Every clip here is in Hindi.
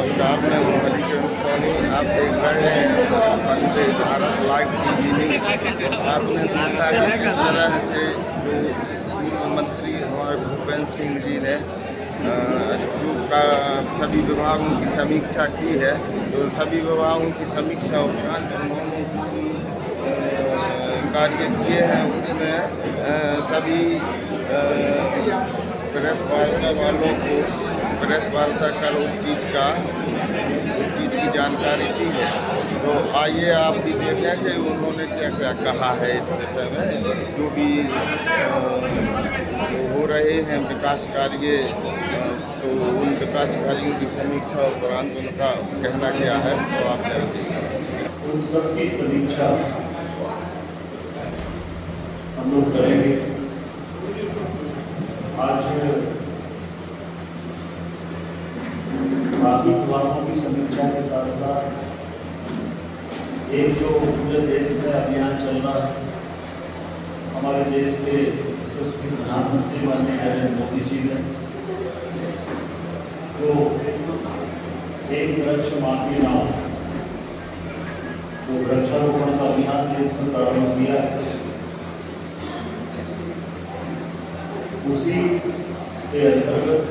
नमस्कार, मैं हूँ हरिकिरण सोनी। आप देख रहे हैं Vande Bharat live TV news. तो आपने देखा कि किस तरह से जो मुख्यमंत्री हमारे भूपेंद्र सिंह जी ने सभी विभागों की समीक्षा की है। तो सभी विभागों की समीक्षा उपरांत उन्होंने कार्य किए हैं, उसमें सभी प्रेस वार्ता वालों को प्रेस वार्ता कर उस चीज़ की जानकारी दी है। तो आइए आप भी देखें कि उन्होंने क्या क्या कहा है इस विषय में। जो भी हो रहे हैं विकास कार्य, तो उन विकास कार्यों की समीक्षा उपरांत उनका कहना क्या है, तो आप जानते उन सबकी समीक्षा हम लोग करेंगे। आज बाकी विभागों की समीक्षा के साथ साथ एक जो पूरे देश में अभियान चल रहा है, हमारे देश के यशस्वी प्रधानमंत्री माननीय नरेंद्र मोदी जी ने जो एक वृक्ष मां के नाम तो वृक्षारोपण का अभियान देश में प्रारंभ किया है, उसी के अंतर्गत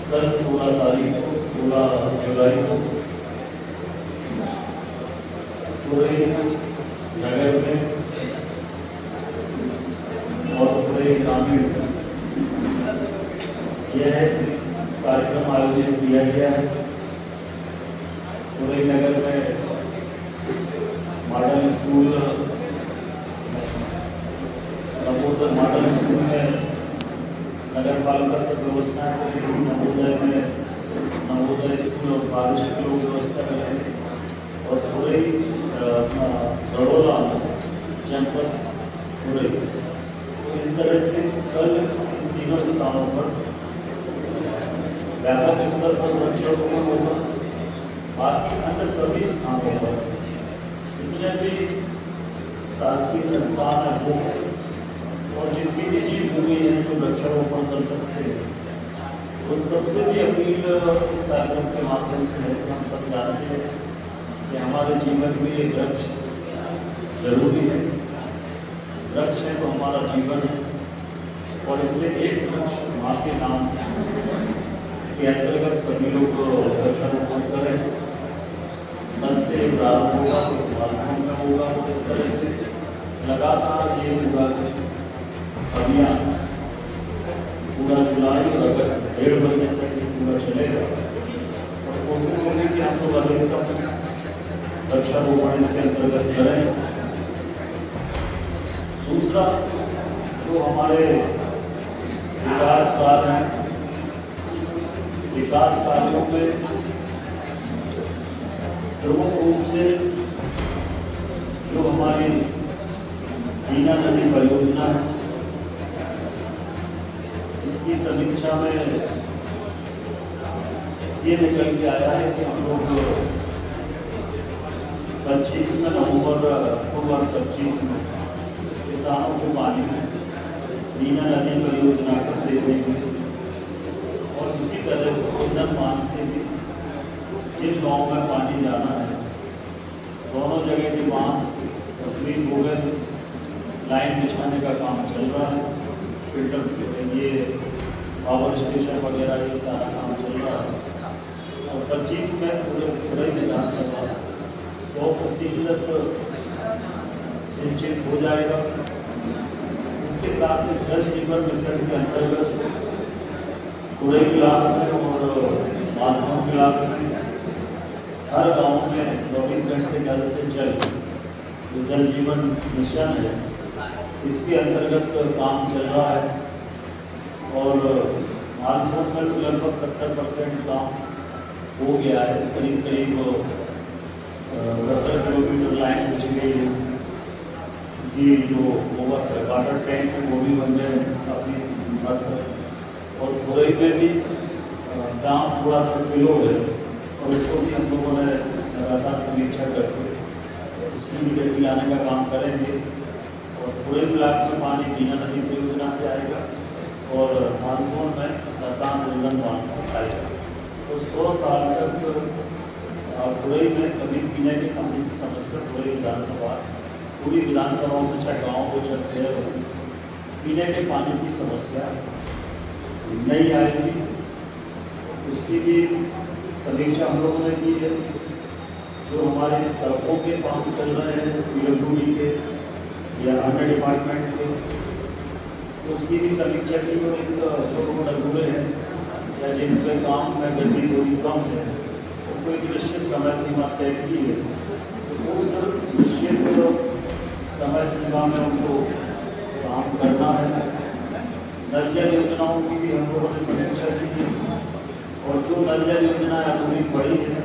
कल 16 जुलाई को पूरे नगर में और पूरे ग्रामीण यह कार्यक्रम आयोजित किया गया है। पूरे नगर में मॉडल स्कूल मॉडल स्कूल में नगर पालिका से व्यवस्था करेगी, नवोदय में नवोदय स्कूल और प्रादेशिक लोग व्यवस्था करेंगे और पूरे बड़ौदा जनपद पूरे। तो इस तरह से कल इन तीनों स्थानों पर व्यापक स्तर पर वृक्षारोपण होगा। बाकी अन्य सभी स्थानों पर जितने भी शासकीय संस्थान है वो और जितनी निजी भूमि है जो वृक्षारोपण कर सकते हैं, उन सबसे भी अपील इस कार्यक्रम के माध्यम से है। हम सब जानते हैं कि हमारे जीवन में ये वृक्ष जरूरी है। वृक्ष है तो हमारा जीवन है और इसलिए एक वृक्ष मां के नाम के अंतर्गत सभी लोग वृक्षारोपण करें। कल से प्रारंभ होगा, माध्यम में होगा। इस तरह से लगातार ये होगा अभियान पूरा जुलाई और अगस्त 1.5 महीने तक पूरा चलेगा और कोशिश होगी कि हम लोग अधिकतम वृक्षारोपण इसके अंतर्गत करें। दूसरा, जो हमारे विकास कार्य हैं, विकास कार्यों में प्रमुख रूप से जो हमारी बीना नदी परियोजना है, इसकी समीक्षा में ये निकल के आया है कि हम लोग 25 में अक्टूबर 25 में किसानों को पानी बीना नदी परियोजना कर दे देंगे और इसी तरह से उन्नत मान से भी जिन गाँव में पानी जाना है दोनों जगह के बांध तकलीफ हो गए, लाइन बिछाने का काम चल रहा है, फिल्टर ये पावर स्टेशन वगैरह ये सारा काम चल रहा है और 25 में पूरे विधानसभा 100% सिंचित हो जाएगा। इसके साथ ही जल जीवन मिशन के अंतर्गत पूरे इलाके में और माध्यम इलाके में हर गांव में 24 घंटे जल से जल जीवन मिशन है, इसके अंतर्गत काम चल रहा है और मालभोग में लगभग 70% काम हो गया है। करीब 17 किलोमीटर लाइन बिछ गई है। ये जो वाटर टैंक है वो भी बन गए काफ़ी हद तक और खुरई में भी काम थोड़ा सा स्लो है और उसको भी हम लोगों ने लगातार समीक्षा करके उसकी भी गति लाने का काम करेंगे और पूरे ब्लॉक में पानी बीना नदी परियोजना से आएगा और मानसून में आसान उल्लंघन बांध से आएगा। तो 100 साल तक खुरई में कभी पीने के पानी की समस्या खुरई विधानसभा पूरी विधानसभाओं में चाहे गाँव हो चाहे शहर हो पीने के पानी की समस्या नहीं आएगी। उसकी भी समीक्षा हम लोगों ने की है। जो हमारे सड़कों के काम चल रहे हैं पीडब्ल्यूडी के या अन्य डिपार्टमेंट के, उसकी भी समीक्षा की। और एक जो रोड अधूरे हैं या जिनके काम में गति थोड़ी कम है उनको एक निश्चित समय सीमा तय की है। तो उस निश्चित समय सीमा में उनको काम करना है। नल जल योजनाओं की भी हम लोगों ने समीक्षा की है। और जो नल जल योजना अधूरी पड़ी है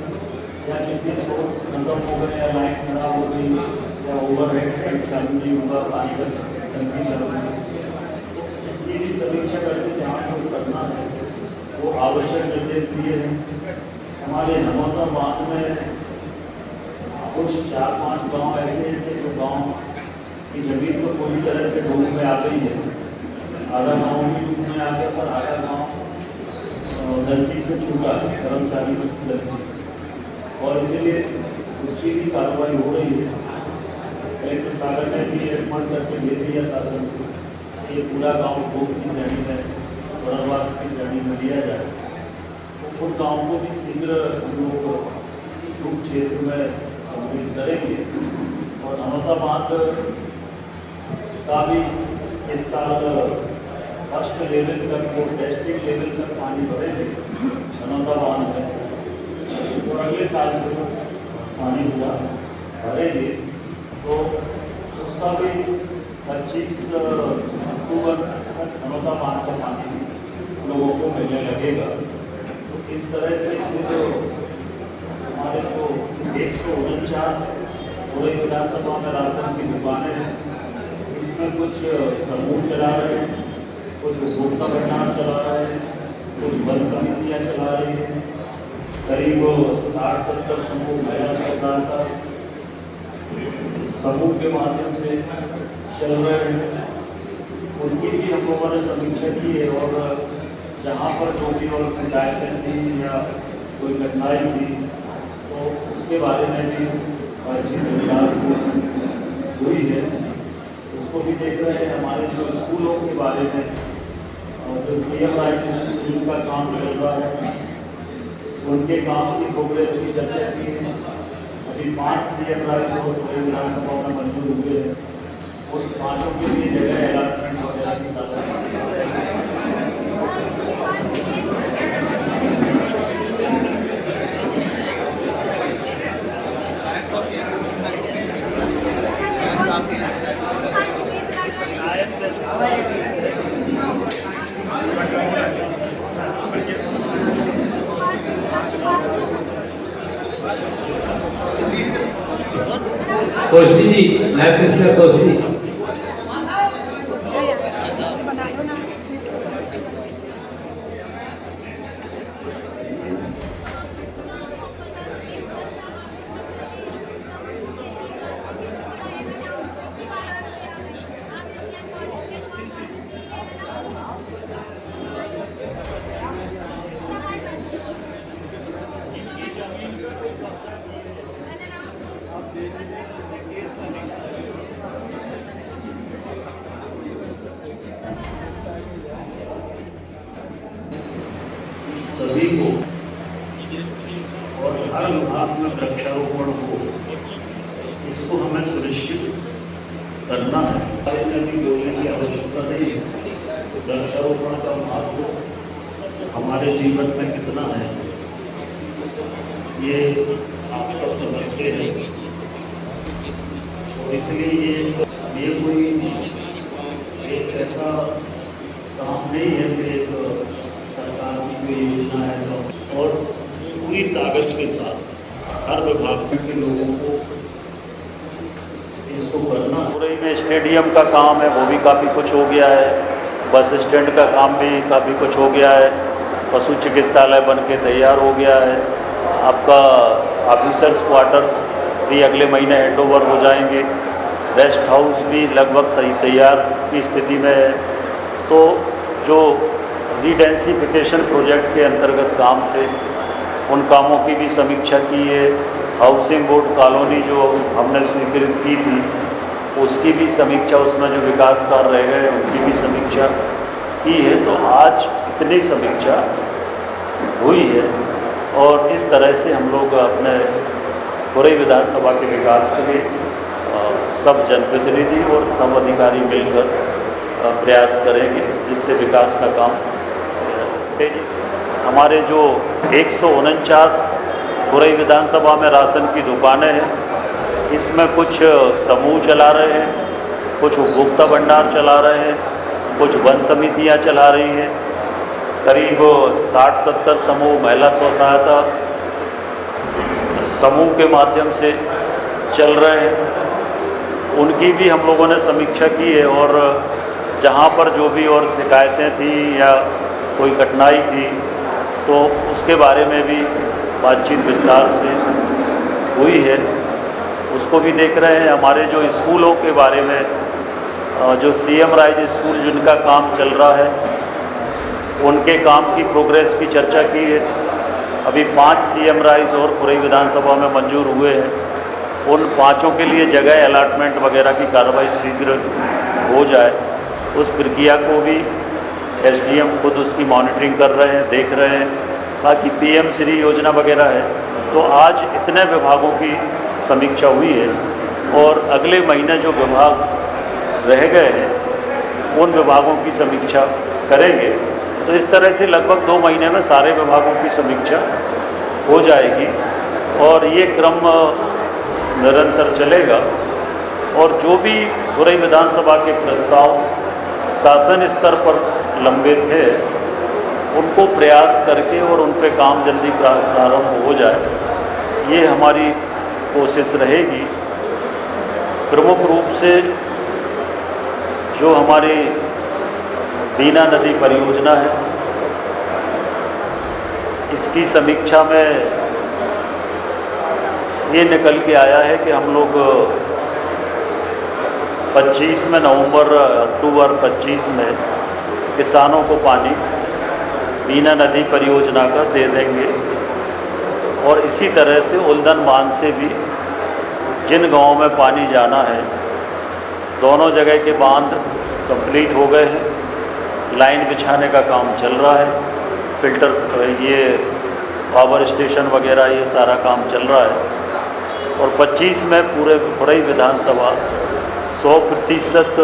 या जितने सोर्स खत्म हो गए या लाइन खराब हो गई या ओवरहेड टैंक चालू नहीं हुआ, पानी का टंकी चालू नहीं, तो इसकी भी समीक्षा करके जहाँ जो करना है वो आवश्यक निर्देश दिए हैं। हमारे नमौता बांध में कुछ 4-5 गांव ऐसे हैं जो गांव की जमीन तो पूरी तरह से डूब में आ गई है। आधा गाँव भी डूब में आ गया पर आधा गाँव गलती से छूटा है कर्मचारी की गलती से, और इसीलिए उसकी भी कार्रवाई हो रही है। कलेक्टर सागर ने भी रिकमेंड करके दे दिया शासन को ये पूरा गांव डूब की श्रेणी में वनवास की श्रेणी में लिया जाए। तो उन गाँव को भी शीघ्र हम लोग डूब क्षेत्र में सम्मिलित करेंगे। और नमौता बांध का भी इस साल फर्स्ट लेवल तक वो टेस्टिंग लेवल तक पानी भरेंगे नमौता बांध में, और अगले साल जो पानी हुआ भरेंगे तो उसका भी 25 अक्टूबर तक नमौता बांध का पानी लोगों को मिलने लगेगा। तो इस तरह से जो हमारे जो 149 पूरे विधानसभा में राशन की दुकानें हैं, इसमें कुछ समूह चला रहे हैं, कुछ उपभोक्ता भंडार चला रहे हैं, कुछ वन समितियाँ चला रही हैं। करीब 60-70 समूह महिला सरकार का समूह के माध्यम से चल रहे हैं। उनकी भी हम लोगों ने समीक्षा की है। और जहाँ पर जो भी और शिकायतें थी या कोई घटनाएँ थी तो उसके बारे में भी बातचीत विस्तार से हुई है। उसको भी देख रहे हैं। हमारे जो स्कूलों के बारे में जो CM राइट स्कूल का काम चल रहा है उनके काम की प्रोग्रेस की चर्चा की है। अभी 5 CM राइट जो विधानसभा में मंजूर हुए हैं उन 5 के लिए जगह अलॉटमेंट वगैरह की कोशी जी लाइफ मिनिस्टर कोशी सभी को और हर विभाग में वृक्षारोपण हो, इसको हमें सुनिश्चित करना है। बारे में भी बोलने की आवश्यकता नहीं है। वृक्षारोपण का महत्व हमारे जीवन में कितना है ये आप सब समझते हैं। और इसलिए ये कोई एक ऐसा काम नहीं है कि एक सरकार की कोई योजना है तो और पूरी ताकत के साथ हर विभाग के लोगों को इसको करना। पूरे में स्टेडियम का काम है वो भी काफ़ी कुछ हो गया है। बस स्टैंड का काम भी काफ़ी कुछ हो गया है। पशु चिकित्सालय बन के तैयार हो गया है। आपका ऑफिसर्स क्वार्टर भी अगले महीने हैंडओवर हो जाएंगे। रेस्ट हाउस भी लगभग तैयार की स्थिति में है। तो जो रीडेंसिफिकेशन प्रोजेक्ट के अंतर्गत काम थे उन कामों की भी समीक्षा की है। हाउसिंग बोर्ड कॉलोनी जो हमने स्वीकृत की थी उसकी भी समीक्षा, उसमें जो विकास कार्य रह गए उनकी भी समीक्षा की है। तो आज इतनी समीक्षा हुई है और इस तरह से हम लोग अपने खुरई विधानसभा के विकास के लिए सब जनप्रतिनिधि और सब अधिकारी मिलकर प्रयास करेंगे जिससे विकास का काम तेजी से। हमारे जो 149 खुरई विधानसभा में राशन की दुकानें हैं, इसमें कुछ समूह चला रहे हैं, कुछ उपभोक्ता भंडार चला रहे हैं, कुछ वन समितियां चला रही हैं। करीब 60-70 समूह महिला स्व सहायता समूह के माध्यम से चल रहे हैं। उनकी भी हम लोगों ने समीक्षा की है और जहाँ पर जो भी और शिकायतें थी या कोई कठिनाई थी तो उसके बारे में भी बातचीत विस्तार से हुई है, उसको भी देख रहे हैं। हमारे जो स्कूलों के बारे में जो सीएम राइज स्कूल जिनका काम चल रहा है उनके काम की प्रोग्रेस की चर्चा की है। अभी 5 सीएम राइज और खुरई विधानसभा में मंजूर हुए हैं, उन 5 के लिए जगह अलॉटमेंट वगैरह की कार्रवाई शीघ्र हो जाए, उस प्रक्रिया को भी एसडीएम खुद उसकी मॉनिटरिंग कर रहे हैं, देख रहे हैं। बाकी पीएम श्री योजना वगैरह है। तो आज इतने विभागों की समीक्षा हुई है और अगले महीने जो विभाग रह गए हैं उन विभागों की समीक्षा करेंगे। तो इस तरह से लगभग 2 महीने में सारे विभागों की समीक्षा हो जाएगी और ये क्रम निरंतर चलेगा। और जो भी खुरई विधानसभा के प्रस्ताव शासन स्तर पर लंबित है उनको प्रयास करके और उन पे काम जल्दी प्रारंभ हो जाए, ये हमारी कोशिश रहेगी। प्रमुख रूप से जो हमारी बीना नदी परियोजना है इसकी समीक्षा में ये निकल के आया है कि हम लोग 25 में अक्टूबर 25 में किसानों को पानी बीना नदी परियोजना का दे देंगे। और इसी तरह से उल्दन बांध से भी जिन गांवों में पानी जाना है, दोनों जगह के बांध कंप्लीट हो गए हैं, लाइन बिछाने का काम चल रहा है, फिल्टर ये पावर स्टेशन वगैरह ये सारा काम चल रहा है। और 25 में पूरे खुरई विधानसभा 100%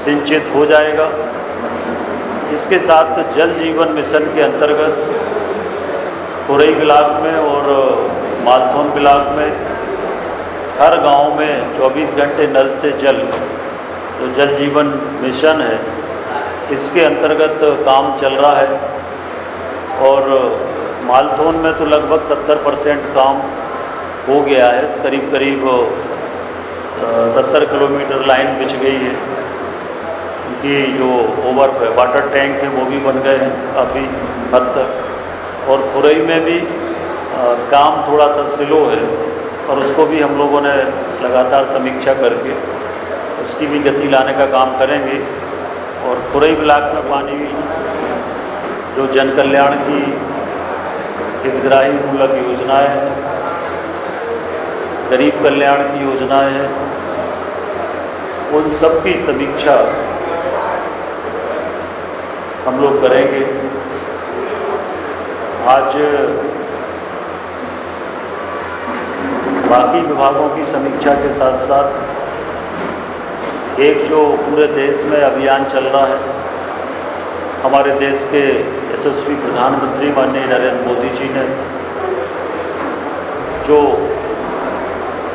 सिंचित हो जाएगा। इसके साथ जल जीवन मिशन के अंतर्गत खुरई ब्लॉक में और मालथौन ब्लॉक में हर गांव में 24 घंटे नल से जल, जो जल जीवन मिशन है इसके अंतर्गत काम चल रहा है। और मालथौन में तो लगभग 70% काम हो गया है, करीब 70 किलोमीटर लाइन बिछ गई है। कि जो वाटर टैंक है वो भी बन गए हैं काफ़ी हद तक। और खुरई में भी काम थोड़ा सा स्लो है और उसको भी हम लोगों ने लगातार समीक्षा करके उसकी भी गति लाने का काम करेंगे। और खुरई ब्लॉक में पानी जो जन कल्याण की हितग्राही मूलक योजनाएं हैं, गरीब कल्याण की योजनाएं हैं, उन सब की समीक्षा हम लोग करेंगे। आज बाकी विभागों की समीक्षा के साथ साथ एक जो पूरे देश में अभियान चल रहा है, हमारे देश के यशस्वी प्रधानमंत्री माननीय नरेंद्र मोदी जी ने जो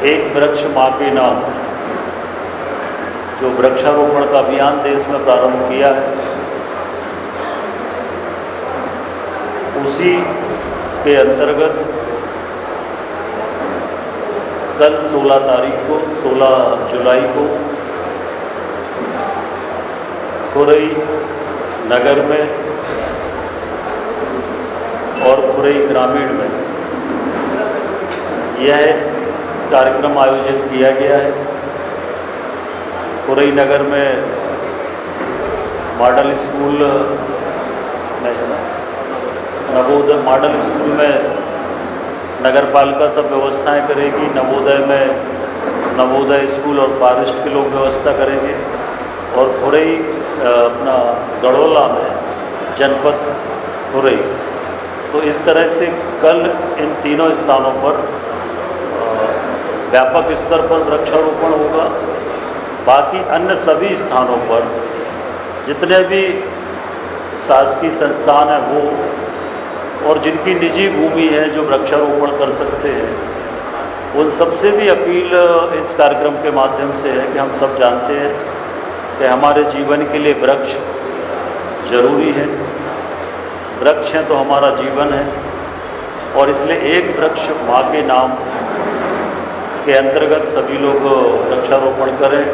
एक वृक्ष माँ के नाम जो वृक्षारोपण का अभियान देश में प्रारंभ किया है, उसी के अंतर्गत कल 16 जुलाई को खुरई नगर में और खुरई ग्रामीण में यह कार्यक्रम आयोजित किया गया है। खुरई नगर में मॉडल स्कूल में है ना, नवोदय मॉडल स्कूल में नगर पालिका सब व्यवस्थाएं करेगी। नवोदय में नवोदय स्कूल और फॉरेस्ट के लोग व्यवस्था करेंगे। और खुरई अपना गड़ोला में जनपद खुरई। तो इस तरह से कल इन तीनों स्थानों पर व्यापक स्तर पर वृक्षारोपण होगा। बाकी अन्य सभी स्थानों पर जितने भी शासकीय संस्थान हैं वो और जिनकी निजी भूमि है जो वृक्षारोपण कर सकते हैं, उन सबसे भी अपील इस कार्यक्रम के माध्यम से है कि हम सब जानते हैं कि हमारे जीवन के लिए वृक्ष जरूरी है। वृक्ष हैं तो हमारा जीवन है और इसलिए एक वृक्ष माँ के नाम के अंतर्गत सभी लोग वृक्षारोपण करें।